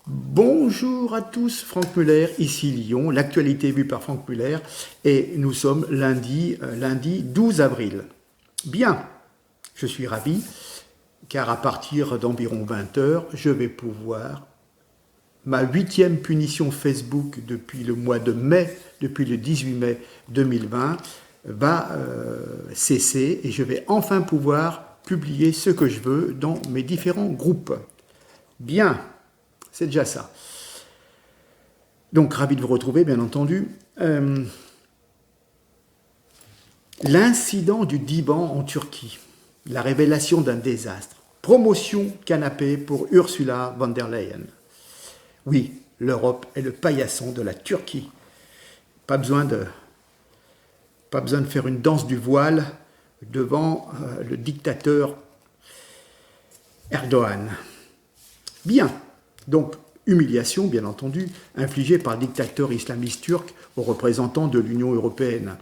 Bonjour à tous, Franck Muller, ici Lyon, l'actualité vue par Franck Muller, et nous sommes lundi 12 avril. Bien, je suis ravi, car à partir d'environ 20 heures, je vais pouvoir, ma 8e punition Facebook depuis le mois de mai, depuis le 18 mai 2020, va cesser et je vais enfin pouvoir publier ce que je veux dans mes différents groupes. Bien, c'est déjà ça. Donc, ravi de vous retrouver, bien entendu. L'incident du divan en Turquie, la révélation d'un désastre. Promotion canapé pour Ursula von der Leyen. Oui, l'Europe est le paillasson de la Turquie. Pas besoin de faire une danse du voile devant le dictateur Erdogan. Bien, donc humiliation, bien entendu, infligée par le dictateur islamiste turc aux représentants de l'Union européenne.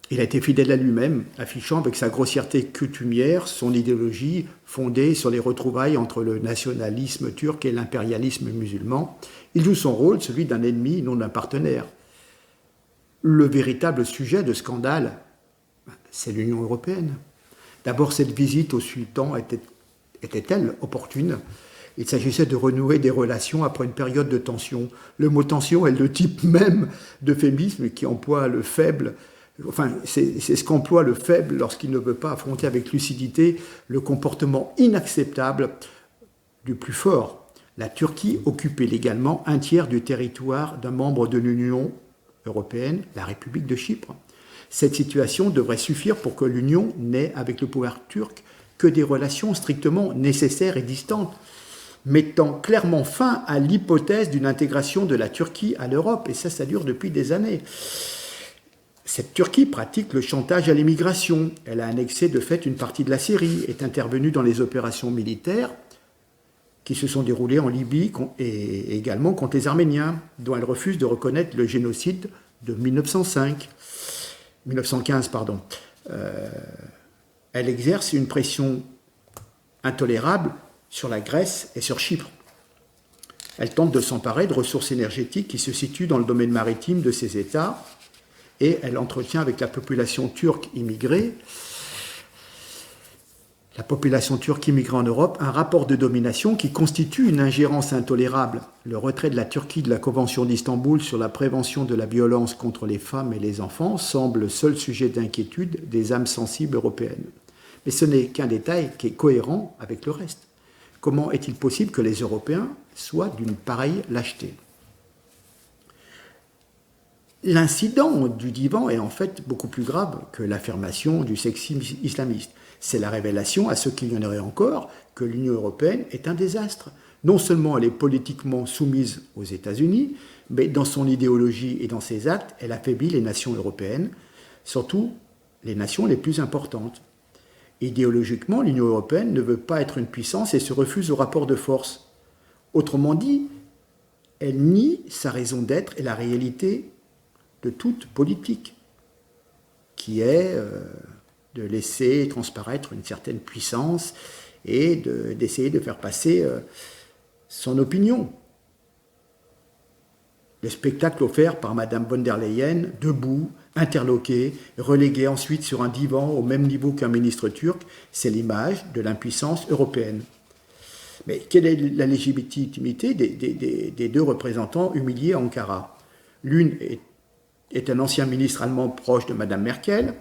Il a été fidèle à lui-même, affichant avec sa grossièreté coutumière son idéologie fondée sur les retrouvailles entre le nationalisme turc et l'impérialisme musulman. Il joue son rôle, celui d'un ennemi, non d'un partenaire. Le véritable sujet de scandale, c'est l'Union européenne. D'abord, cette visite au sultan était-elle opportune ? Il s'agissait de renouer des relations après une période de tension. Le mot tension est le type même d'euphémisme qui emploie le faible. Enfin, c'est ce qu'emploie le faible lorsqu'il ne veut pas affronter avec lucidité le comportement inacceptable du plus fort. La Turquie occupait légalement un tiers du territoire d'un membre de l'Union européenne, la République de Chypre. Cette situation devrait suffire pour que l'Union n'ait avec le pouvoir turc que des relations strictement nécessaires et distantes, mettant clairement fin à l'hypothèse d'une intégration de la Turquie à l'Europe. Et ça dure depuis des années. Cette Turquie pratique le chantage à l'immigration. Elle a annexé de fait une partie de la Syrie, est intervenue dans les opérations militaires qui se sont déroulées en Libye et également contre les Arméniens, dont elle refuse de reconnaître le génocide de 1915. Elle exerce une pression intolérable sur la Grèce et sur Chypre. Elle tente de s'emparer de ressources énergétiques qui se situent dans le domaine maritime de ces États et elle entretient avec la population turque immigrée, en Europe, un rapport de domination qui constitue une ingérence intolérable. Le retrait de la Turquie de la Convention d'Istanbul sur la prévention de la violence contre les femmes et les enfants semble le seul sujet d'inquiétude des âmes sensibles européennes. Mais ce n'est qu'un détail qui est cohérent avec le reste. Comment est-il possible que les Européens soient d'une pareille lâcheté ? L'incident du divan est en fait beaucoup plus grave que l'affirmation du sexisme islamiste. C'est la révélation, à ceux qui ignoreraient encore, que l'Union européenne est un désastre. Non seulement elle est politiquement soumise aux États-Unis, mais dans son idéologie et dans ses actes, elle affaiblit les nations européennes, surtout les nations les plus importantes. Idéologiquement, l'Union européenne ne veut pas être une puissance et se refuse au rapport de force. Autrement dit, elle nie sa raison d'être et la réalité de toute politique, qui est de laisser transparaître une certaine puissance et d'essayer de faire passer son opinion. Le spectacle offert par Madame von der Leyen, debout, interloquée, reléguée ensuite sur un divan au même niveau qu'un ministre turc, c'est l'image de l'impuissance européenne. Mais quelle est la légitimité des deux représentants humiliés à Ankara ? L'une est un ancien ministre allemand proche de Mme Merkel,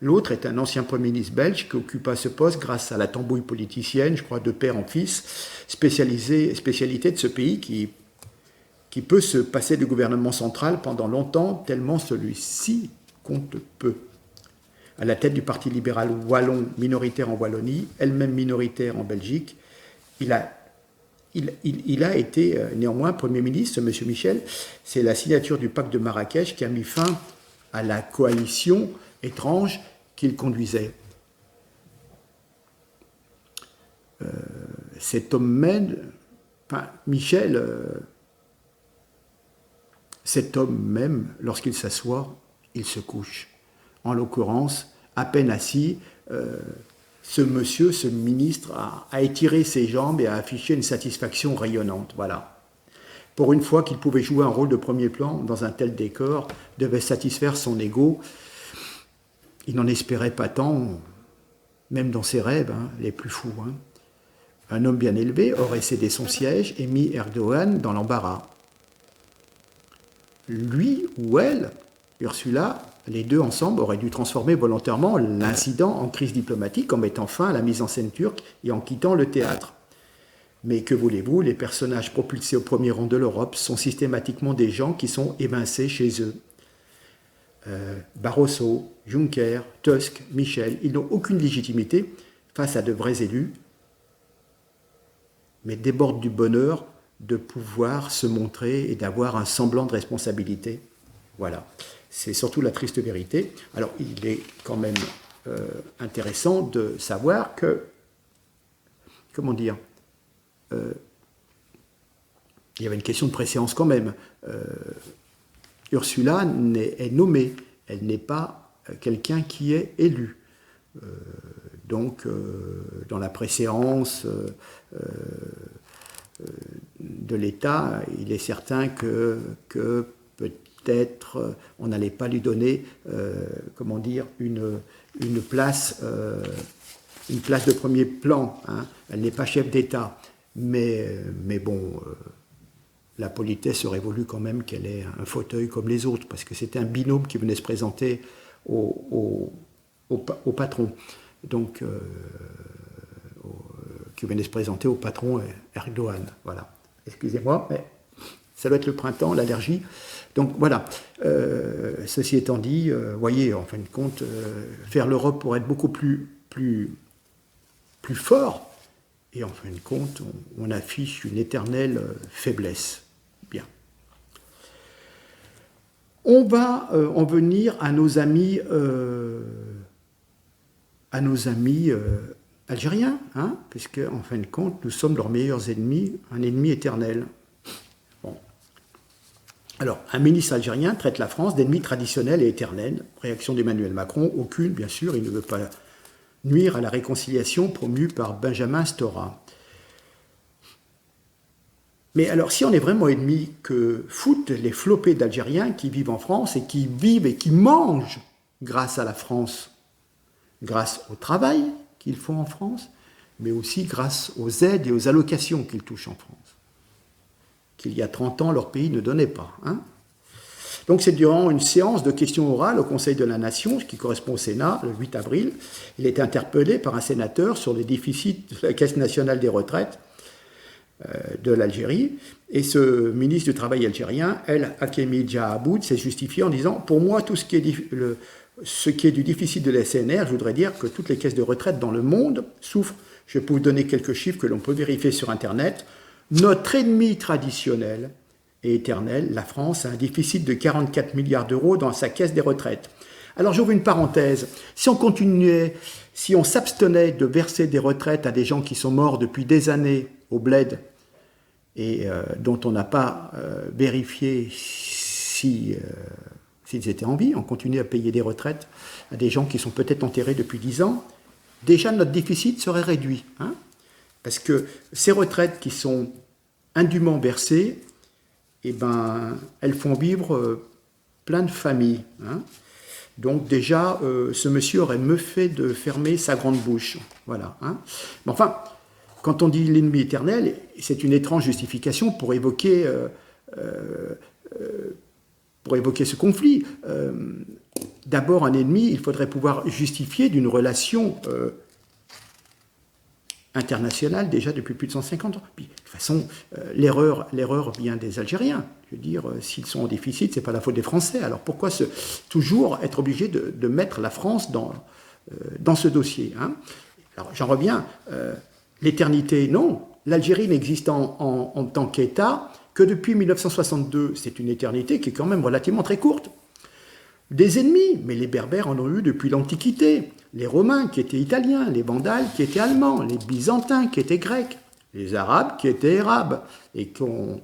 l'autre est un ancien Premier ministre belge qui occupa ce poste grâce à la tambouille politicienne, je crois, de père en fils, spécialité de ce pays qui peut se passer du gouvernement central pendant longtemps, tellement celui-ci compte peu. À la tête du Parti libéral wallon minoritaire en Wallonie, elle-même minoritaire en Belgique, il a été néanmoins Premier ministre, M. Michel. C'est la signature du pacte de Marrakech qui a mis fin à la coalition étrange qu'il conduisait. Cet homme même, Michel, cet homme même, lorsqu'il s'assoit, il se couche. En l'occurrence, à peine assis, ce monsieur, ce ministre, a étiré ses jambes et a affiché une satisfaction rayonnante. Voilà. Pour une fois qu'il pouvait jouer un rôle de premier plan dans un tel décor, devait satisfaire son ego. Il n'en espérait pas tant, même dans ses rêves, les plus fous. Un homme bien élevé aurait cédé son siège et mis Erdogan dans l'embarras. Lui ou elle, Ursula, les deux ensemble auraient dû transformer volontairement l'incident en crise diplomatique en mettant fin à la mise en scène turque et en quittant le théâtre. Mais que voulez-vous, les personnages propulsés au premier rang de l'Europe sont systématiquement des gens qui sont évincés chez eux. Barroso, Juncker, Tusk, Michel, ils n'ont aucune légitimité face à de vrais élus, mais débordent du bonheur de pouvoir se montrer et d'avoir un semblant de responsabilité. Voilà, c'est surtout la triste vérité. Alors, il est quand même intéressant de savoir que, comment dire, il y avait une question de préséance quand même. Ursula est nommée, elle n'est pas quelqu'un qui est élu. Donc, dans la préséance de l'État, il est certain que peut-être on n'allait pas lui donner, comment dire, une place de premier plan. Elle n'est pas chef d'État. Mais bon, la politesse aurait voulu quand même qu'elle ait un fauteuil comme les autres, parce que c'était un binôme qui venait se présenter au patron. Donc, qui venait se présenter au patron Erdogan. Voilà. Excusez-moi, mais ça doit être le printemps, l'allergie. Donc voilà. Ceci étant dit, voyez, en fin de compte, faire l'Europe pour être beaucoup plus fort. Et en fin de compte, on affiche une éternelle faiblesse. Bien. On va en venir à nos amis algériens, puisque en fin de compte, nous sommes leurs meilleurs ennemis, un ennemi éternel. Bon. Alors, un ministre algérien traite la France d'ennemi traditionnel et éternel. Réaction d'Emmanuel Macron, aucune, bien sûr, il ne veut pas nuire à la réconciliation promue par Benjamin Stora. Mais alors, si on est vraiment ennemi, que foutent les flopés d'Algériens qui vivent en France et qui vivent et qui mangent grâce à la France, grâce au travail qu'ils font en France, mais aussi grâce aux aides et aux allocations qu'ils touchent en France, qu'il y a 30 ans, leur pays ne donnait pas. Donc c'est durant une séance de questions orales au Conseil de la Nation, qui correspond au Sénat, le 8 avril, il est interpellé par un sénateur sur les déficits de la Caisse nationale des retraites de l'Algérie, et ce ministre du Travail algérien, El Hakemi Jahaboud, s'est justifié en disant « Pour moi, tout ce qui est du déficit de la CNR, je voudrais dire que toutes les caisses de retraite dans le monde souffrent. Je peux vous donner quelques chiffres que l'on peut vérifier sur Internet. Notre ennemi traditionnel et éternel, la France, a un déficit de 44 milliards d'euros dans sa caisse des retraites. Alors j'ouvre une parenthèse. Si on s'abstenait de verser des retraites à des gens qui sont morts depuis des années au bled et dont on n'a pas vérifié s'ils étaient en vie, on continue à payer des retraites à des gens qui sont peut-être enterrés depuis 10 ans, déjà notre déficit serait réduit. Parce que ces retraites qui sont indûment versées, elles font vivre plein de familles. Donc déjà, ce monsieur aurait mieux fait de fermer sa grande bouche. Voilà. Mais enfin, quand on dit l'ennemi éternel, c'est une étrange justification pour évoquer ce conflit. D'abord, un ennemi, il faudrait pouvoir justifier d'une relation internationale déjà depuis plus de 150 ans. Puis, de toute façon, l'erreur vient des Algériens. Je veux dire, s'ils sont en déficit, c'est pas la faute des Français. Alors pourquoi toujours être obligé de mettre la France dans ce dossier Alors j'en reviens. L'éternité, non. L'Algérie n'existe en tant qu'État que depuis 1962. C'est une éternité qui est quand même relativement très courte. Des ennemis, mais les Berbères en ont eu depuis l'Antiquité. Les Romains qui étaient italiens, les Vandales qui étaient allemands, les Byzantins qui étaient grecs, les Arabes qui étaient arabes et qui ont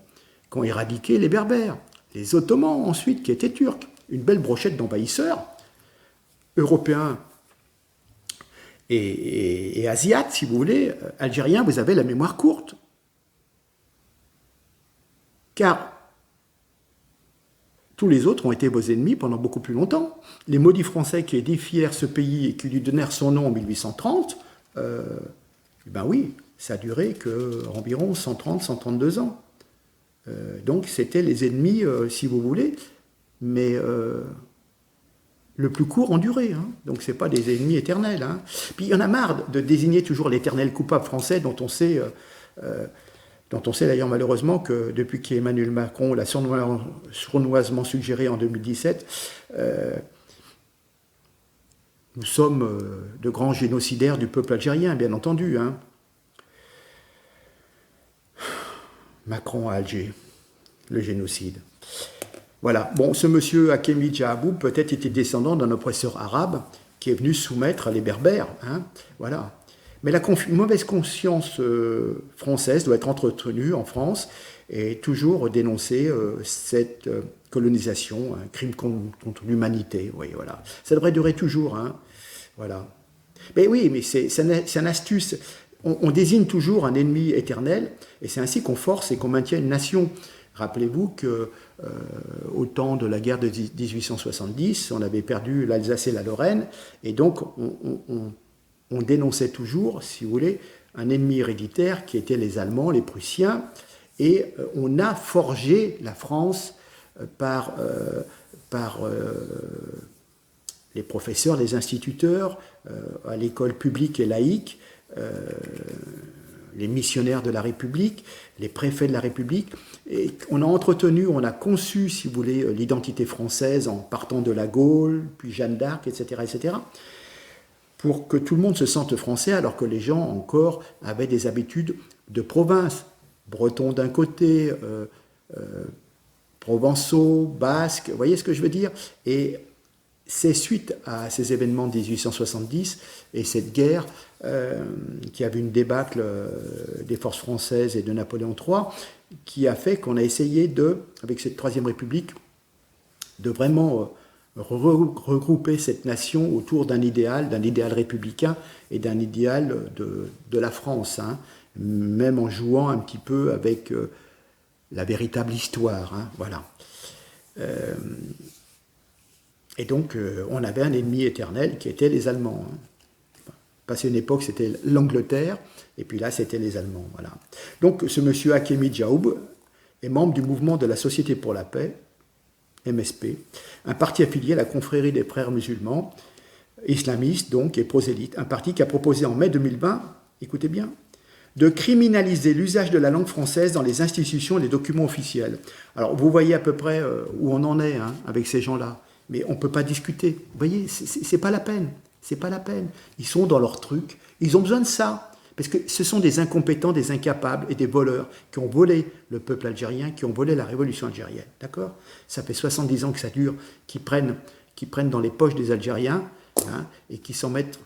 éradiqué les Berbères, les Ottomans ensuite qui étaient turcs. Une belle brochette d'envahisseurs européens et asiates, si vous voulez, algériens, vous avez la mémoire courte. Car tous les autres ont été vos ennemis pendant beaucoup plus longtemps. Les maudits Français qui édifièrent ce pays et qui lui donnèrent son nom en 1830, ben oui, ça a duré qu'environ 130, 132 ans. Donc c'était les ennemis, si vous voulez, mais le plus court en durée. Hein. Donc ce n'est pas des ennemis éternels. Hein. Puis il y en a marre de désigner toujours l'éternel coupable français dont on sait d'ailleurs malheureusement que depuis qu'Emmanuel Macron l'a sournoisement suggéré en 2017, nous sommes de grands génocidaires du peuple algérien, bien entendu. Hein. Macron à Alger, le génocide. Voilà. Bon, ce monsieur Hakemi Djahaboub peut-être était descendant d'un oppresseur arabe qui est venu soumettre les Berbères. Hein. Voilà. Mais la mauvaise conscience française doit être entretenue en France et toujours dénoncer cette colonisation, un crime contre l'humanité. Oui, voilà. Ça devrait durer toujours. Hein. Voilà. Mais oui, mais c'est une astuce. On désigne toujours un ennemi éternel et c'est ainsi qu'on force et qu'on maintient une nation. Rappelez-vous qu'au temps de la guerre de 1870, on avait perdu l'Alsace et la Lorraine et donc on dénonçait toujours, si vous voulez, un ennemi héréditaire qui était les Allemands, les Prussiens, et on a forgé la France par les professeurs, les instituteurs, à l'école publique et laïque, les missionnaires de la République, les préfets de la République, et on a entretenu, on a conçu, si vous voulez, l'identité française en partant de la Gaule, puis Jeanne d'Arc, etc., pour que tout le monde se sente français, alors que les gens encore avaient des habitudes de province. Bretons d'un côté, provençaux, basques, vous voyez ce que je veux dire? Et c'est suite à ces événements de 1870 et cette guerre qui a vu une débâcle des forces françaises et de Napoléon III, qui a fait qu'on a essayé avec cette Troisième République, de vraiment regrouper cette nation autour d'un idéal républicain et d'un idéal de la France, hein, même en jouant un petit peu avec la véritable histoire. Hein, voilà. Et donc, on avait un ennemi éternel qui était les Allemands. Hein. Passé une époque, c'était l'Angleterre, et puis là, c'était les Allemands. Voilà. Donc, ce monsieur Hakemi Djahaboub est membre du mouvement de la Société pour la paix, MSP, un parti affilié à la confrérie des frères musulmans, islamistes donc, et prosélytes, un parti qui a proposé en mai 2020, écoutez bien, de criminaliser l'usage de la langue française dans les institutions et les documents officiels. Alors, vous voyez à peu près où on en est hein, avec ces gens-là. Mais on ne peut pas discuter. Vous voyez, c'est pas la peine. C'est pas la peine. Ils sont dans leur truc. Ils ont besoin de ça. Parce que ce sont des incompétents, des incapables et des voleurs qui ont volé le peuple algérien, qui ont volé la révolution algérienne. D'accord? Ça fait 70 ans que ça dure, qui prennent dans les poches des Algériens hein, et qui s'en mettent,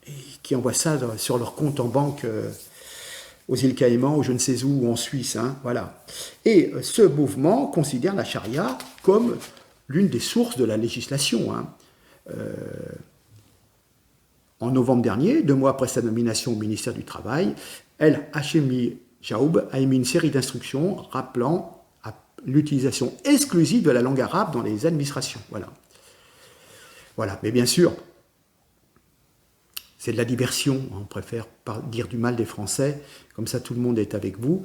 et qui envoient ça sur leur compte en banque aux îles Caïmans, ou je ne sais où, ou en Suisse. Hein, voilà. Et ce mouvement considère la charia comme l'une des sources de la législation. Hein. En novembre dernier, 2 mois après sa nomination au ministère du Travail, Hakemi Djahaboub a émis une série d'instructions rappelant l'utilisation exclusive de la langue arabe dans les administrations. Voilà. Voilà. Mais bien sûr, c'est de la diversion. On préfère dire du mal des Français, comme ça tout le monde est avec vous,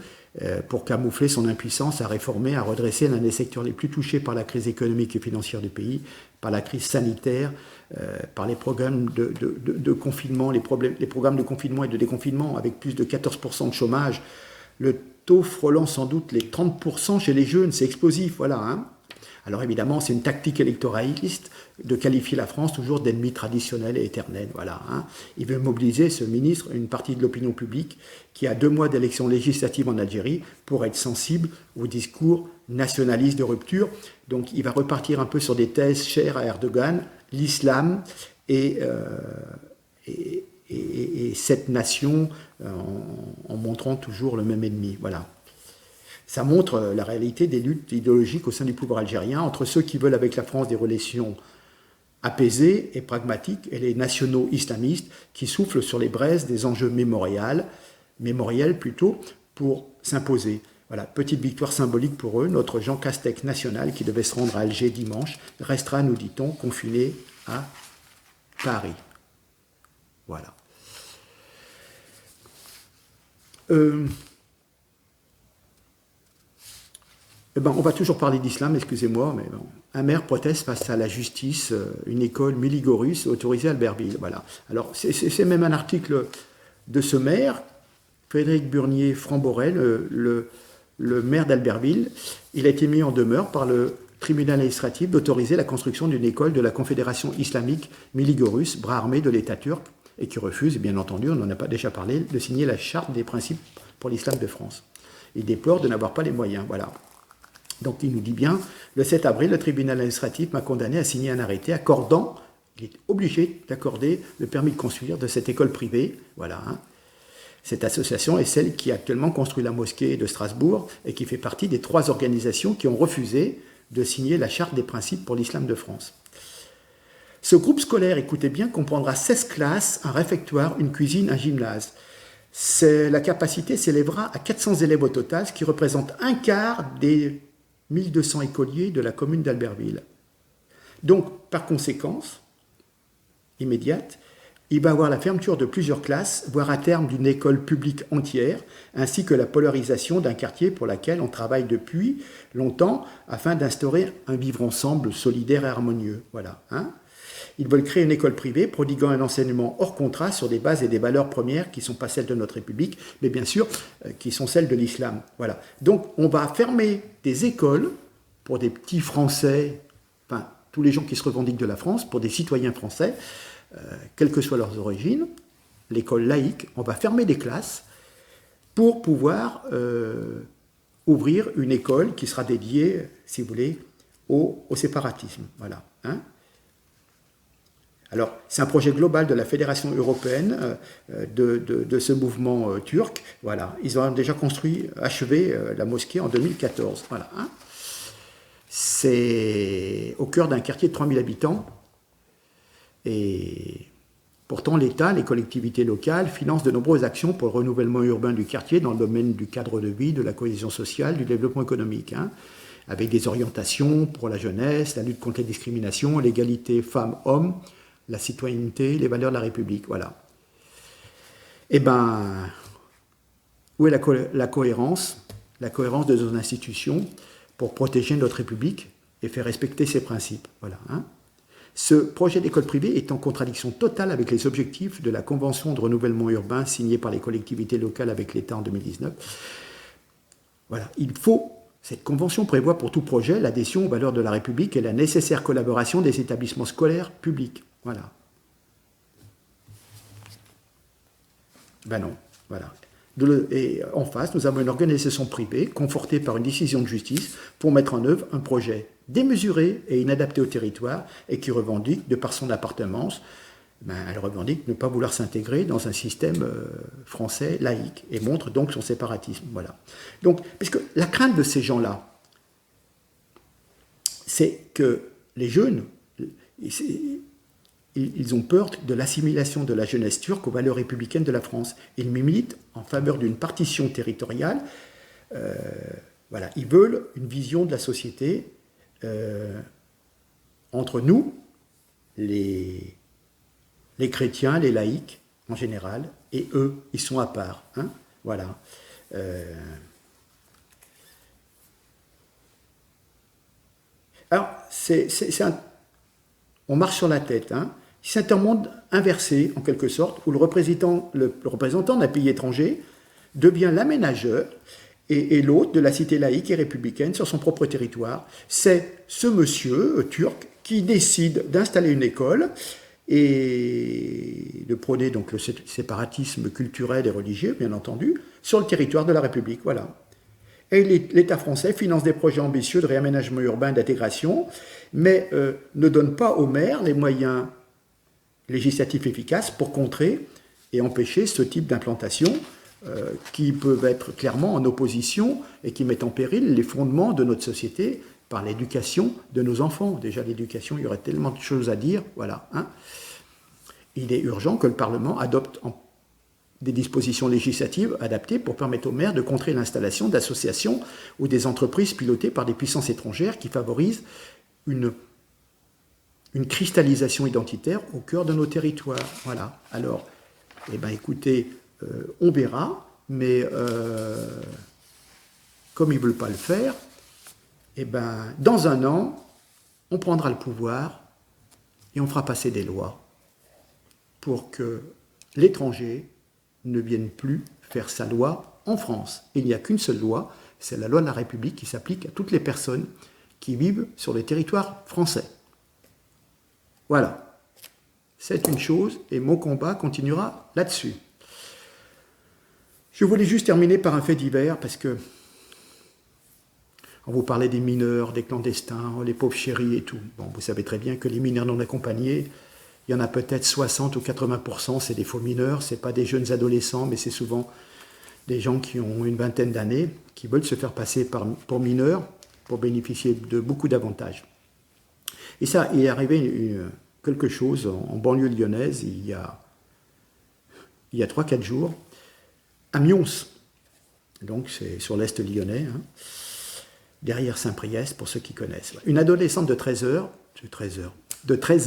pour camoufler son impuissance à réformer, à redresser l'un des secteurs les plus touchés par la crise économique et financière du pays, par la crise sanitaire, par les programmes de confinement, les programmes de confinement et de déconfinement avec plus de 14% de chômage, le taux frôlant sans doute les 30% chez les jeunes, c'est explosif, voilà. Hein. Alors évidemment, c'est une tactique électoraliste de qualifier la France toujours d'ennemi traditionnel et éternel. Voilà, hein. Il veut mobiliser, ce ministre, une partie de l'opinion publique qui a 2 mois d'élections législatives en Algérie pour être sensible au discours nationaliste de rupture. Donc il va repartir un peu sur des thèses chères à Erdogan, l'islam et cette nation en montrant toujours le même ennemi. Voilà. Ça montre la réalité des luttes idéologiques au sein du pouvoir algérien, entre ceux qui veulent avec la France des relations apaisés et pragmatiques, et les nationaux islamistes qui soufflent sur les braises des enjeux mémoriels plutôt, pour s'imposer. Voilà, petite victoire symbolique pour eux. Notre Jean Castex national, qui devait se rendre à Alger dimanche, restera, nous dit-on, confiné à Paris. Voilà. On va toujours parler d'islam, excusez-moi, mais bon. Un maire proteste face à la justice, une école Miligorus autorisée à Albertville. Voilà. Alors, c'est même un article de ce maire, Frédéric Burnier-Framborel, le maire d'Albertville. Il a été mis en demeure par le tribunal administratif d'autoriser la construction d'une école de la Confédération islamique Miligorus, bras armé de l'État turc, et qui refuse, bien entendu, on n'en a pas déjà parlé, de signer la charte des principes pour l'islam de France. Il déplore de n'avoir pas les moyens. Voilà. Donc il nous dit bien, le 7 avril, le tribunal administratif m'a condamné à signer un arrêté accordant, il est obligé d'accorder le permis de construire de cette école privée. Voilà. Cette association est celle qui actuellement construit la mosquée de Strasbourg et qui fait partie des 3 organisations qui ont refusé de signer la charte des principes pour l'islam de France. Ce groupe scolaire, écoutez bien, comprendra 16 classes, un réfectoire, une cuisine, un gymnase. La capacité s'élèvera à 400 élèves au total, ce qui représente un quart des 1200 écoliers de la commune d'Albertville. Donc, par conséquence, immédiate, il va y avoir la fermeture de plusieurs classes, voire à terme d'une école publique entière, ainsi que la polarisation d'un quartier pour lequel on travaille depuis longtemps afin d'instaurer un vivre ensemble solidaire et harmonieux. Voilà. Ils veulent créer une école privée prodiguant un enseignement hors contrat sur des bases et des valeurs premières qui ne sont pas celles de notre République, mais bien sûr qui sont celles de l'islam. Voilà. Donc on va fermer des écoles pour des petits Français, enfin tous les gens qui se revendiquent de la France, pour des citoyens français, quelles que soient leurs origines, l'école laïque, on va fermer des classes pour pouvoir ouvrir une école qui sera dédiée, si vous voulez, au séparatisme. Voilà. Alors, c'est un projet global de la Fédération européenne de ce mouvement turc. Voilà. Ils ont déjà achevé la mosquée en 2014. Voilà. C'est au cœur d'un quartier de 3000 habitants. Et pourtant, l'État, les collectivités locales financent de nombreuses actions pour le renouvellement urbain du quartier dans le domaine du cadre de vie, de la cohésion sociale, du développement économique, avec des orientations pour la jeunesse, la lutte contre les discriminations, l'égalité femmes-hommes, la citoyenneté, les valeurs de la République. Voilà. Eh bien, où est la cohérence? La cohérence de nos institutions pour protéger notre République et faire respecter ses principes. Voilà. Ce projet d'école privée est en contradiction totale avec les objectifs de la Convention de renouvellement urbain signée par les collectivités locales avec l'État en 2019. Voilà, cette convention prévoit pour tout projet l'adhésion aux valeurs de la République et la nécessaire collaboration des établissements scolaires publics. Voilà. Ben non, voilà. Et en face, nous avons une organisation privée, confortée par une décision de justice, pour mettre en œuvre un projet démesuré et inadapté au territoire, et qui revendique, de par son appartenance, elle revendique ne pas vouloir s'intégrer dans un système français laïque, et montre donc son séparatisme. Voilà. Donc, puisque la crainte de ces gens-là, c'est que les jeunes, ils ont peur de l'assimilation de la jeunesse turque aux valeurs républicaines de la France. Ils militent en faveur d'une partition territoriale. Voilà, ils veulent une vision de la société entre nous, les chrétiens, les laïcs en général, et eux, ils sont à part. Voilà. Alors, on marche sur la tête. C'est un monde inversé, en quelque sorte, où le représentant d'un pays étranger devient l'aménageur et l'hôte de la cité laïque et républicaine sur son propre territoire. C'est ce monsieur turc qui décide d'installer une école et de prôner donc le séparatisme culturel et religieux, bien entendu, sur le territoire de la République. Voilà. Et l'État français finance des projets ambitieux de réaménagement urbain et d'intégration, mais ne donne pas aux maires les moyens législatifs efficaces pour contrer et empêcher ce type d'implantation qui peuvent être clairement en opposition et qui mettent en péril les fondements de notre société par l'éducation de nos enfants. Déjà, l'éducation, il y aurait tellement de choses à dire. Voilà. Hein. Il est urgent que le Parlement adopte des dispositions législatives adaptées pour permettre aux maires de contrer l'installation d'associations ou des entreprises pilotées par des puissances étrangères qui favorisent une cristallisation identitaire au cœur de nos territoires. Voilà. Alors, eh ben, écoutez, on verra, mais comme ils ne veulent pas le faire, eh ben, dans un an, on prendra le pouvoir et on fera passer des lois pour que l'étranger ne vienne plus faire sa loi en France. Il n'y a qu'une seule loi, c'est la loi de la République qui s'applique à toutes les personnes qui vivent sur le territoire français. Voilà. C'est une chose et mon combat continuera là-dessus. Je voulais juste terminer par un fait divers parce que on vous parlait des mineurs, des clandestins, les pauvres chéris et tout. Bon, vous savez très bien que les mineurs non accompagnés, il y en a peut-être 60 ou 80%, c'est des faux mineurs, ce n'est pas des jeunes adolescents, mais c'est souvent des gens qui ont une vingtaine d'années, qui veulent se faire passer pour mineurs pour bénéficier de beaucoup d'avantages. Et ça, il est arrivé quelque chose en banlieue lyonnaise il y a 3-4 jours, à Mions, donc c'est sur l'est lyonnais, hein, derrière Saint-Priest, pour ceux qui connaissent. Une adolescente de 13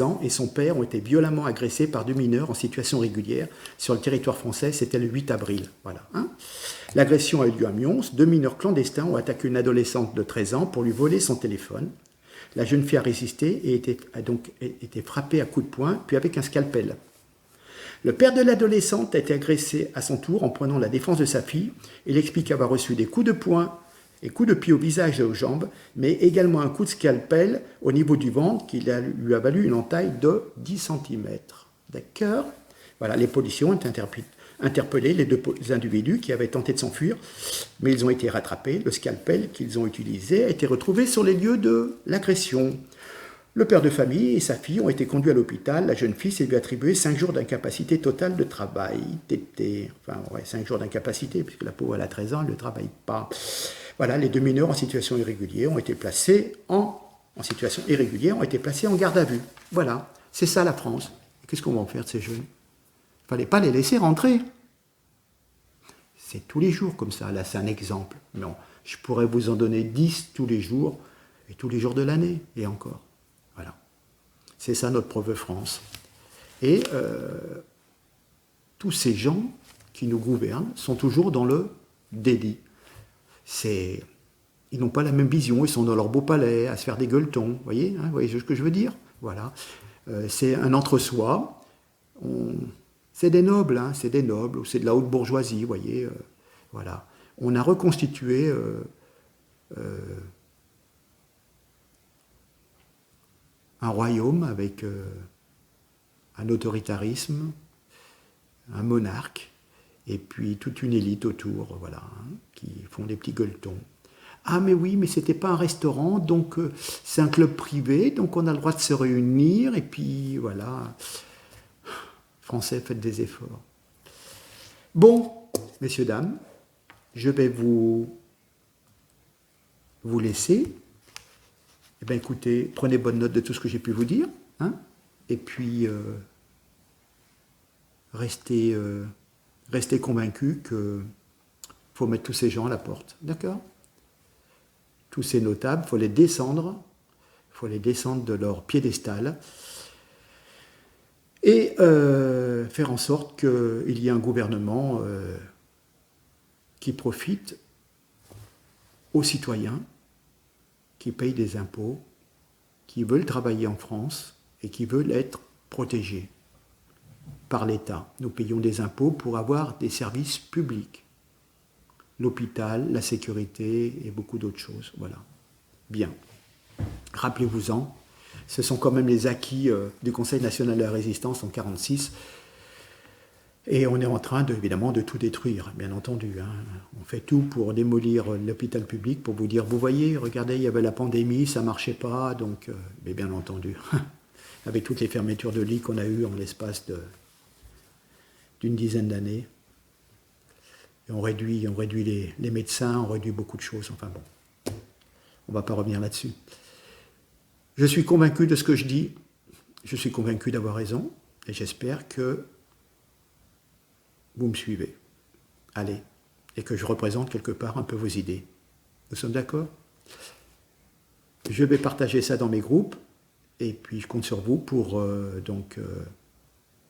ans et son père ont été violemment agressés par 2 mineurs en situation régulière sur le territoire français, c'était le 8 avril. Voilà, hein. L'agression a eu lieu à Mions, 2 mineurs clandestins ont attaqué une adolescente de 13 ans pour lui voler son téléphone. La jeune fille a résisté et a donc été frappée à coups de poing, puis avec un scalpel. Le père de l'adolescente a été agressé à son tour en prenant la défense de sa fille. Il explique avoir reçu des coups de poing et coups de pied au visage et aux jambes, mais également un coup de scalpel au niveau du ventre qui lui a valu une entaille de 10 cm. D'accord ? Voilà, les policiers ont interpellé les 2 individus qui avaient tenté de s'enfuir, mais ils ont été rattrapés. Le scalpel qu'ils ont utilisé a été retrouvé sur les lieux de l'agression. Le père de famille et sa fille ont été conduits à l'hôpital. La jeune fille s'est lui attribuée 5 jours d'incapacité totale de travail. Enfin, ouais, 5 jours d'incapacité, puisque la pauvre, elle a 13 ans, elle ne travaille pas. Voilà, les 2 mineurs en situation irrégulière ont été placés en garde à vue. Voilà, c'est ça la France. Qu'est-ce qu'on va en faire de ces jeunes ? Il ne fallait pas les laisser rentrer. C'est tous les jours comme ça, là c'est un exemple. Non, je pourrais vous en donner 10 tous les jours, et tous les jours de l'année, et encore. Voilà. C'est ça notre pauvre France. Et tous ces gens qui nous gouvernent sont toujours dans le délit. Ils n'ont pas la même vision, ils sont dans leur beau palais, à se faire des gueuletons, voyez ce que je veux dire ? Voilà. C'est un entre-soi. C'est des nobles, ou c'est de la haute bourgeoisie, voyez. Voilà. On a reconstitué un royaume avec un autoritarisme, un monarque, et puis toute une élite autour, voilà, qui font des petits gueuletons. Ah mais oui, mais c'était pas un restaurant, donc c'est un club privé, donc on a le droit de se réunir, et puis voilà. Français, faites des efforts. Bon, messieurs, dames, je vais vous laisser. Eh bien, écoutez, prenez bonne note de tout ce que j'ai pu vous dire, hein, et puis restez convaincus qu'il faut mettre tous ces gens à la porte, d'accord ? Tous ces notables, il faut les descendre de leur piédestal et faire en sorte qu'il y ait un gouvernement qui profite aux citoyens, qui payent des impôts, qui veulent travailler en France et qui veulent être protégés par l'État. Nous payons des impôts pour avoir des services publics. L'hôpital, la sécurité et beaucoup d'autres choses. Voilà. Bien. Rappelez-vous-en, ce sont quand même les acquis du Conseil national de la résistance en 1946. Et on est en train, évidemment, de tout détruire, bien entendu. On fait tout pour démolir l'hôpital public, pour vous dire, vous voyez, regardez, il y avait la pandémie, ça ne marchait pas, donc, mais bien entendu, avec toutes les fermetures de lits qu'on a eues en l'espace d'une dizaine d'années. Et on réduit les médecins, on réduit beaucoup de choses, enfin bon. On ne va pas revenir là-dessus. Je suis convaincu de ce que je dis. Je suis convaincu d'avoir raison. Et j'espère que vous me suivez. Allez. Et que je représente quelque part un peu vos idées. Nous sommes d'accord? Je vais partager ça dans mes groupes. Et puis je compte sur vous pour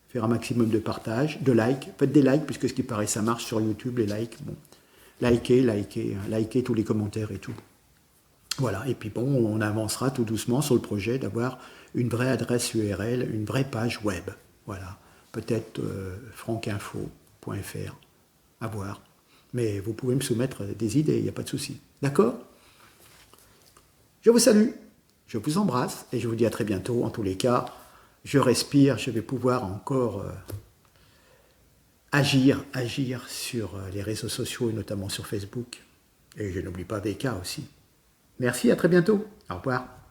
faire un maximum de partage, de likes. Faites des likes, puisque ce qui paraît, ça marche sur YouTube, les likes. Bon. Likez tous les commentaires et tout. Voilà, et puis bon, on avancera tout doucement sur le projet d'avoir une vraie adresse URL, une vraie page web. Voilà, peut-être francinfo.fr, à voir. Mais vous pouvez me soumettre des idées, il n'y a pas de souci. D'accord? Je vous salue, je vous embrasse et je vous dis à très bientôt. En tous les cas, je respire, je vais pouvoir encore agir sur les réseaux sociaux et notamment sur Facebook. Et je n'oublie pas VK aussi. Merci, à très bientôt. Au revoir.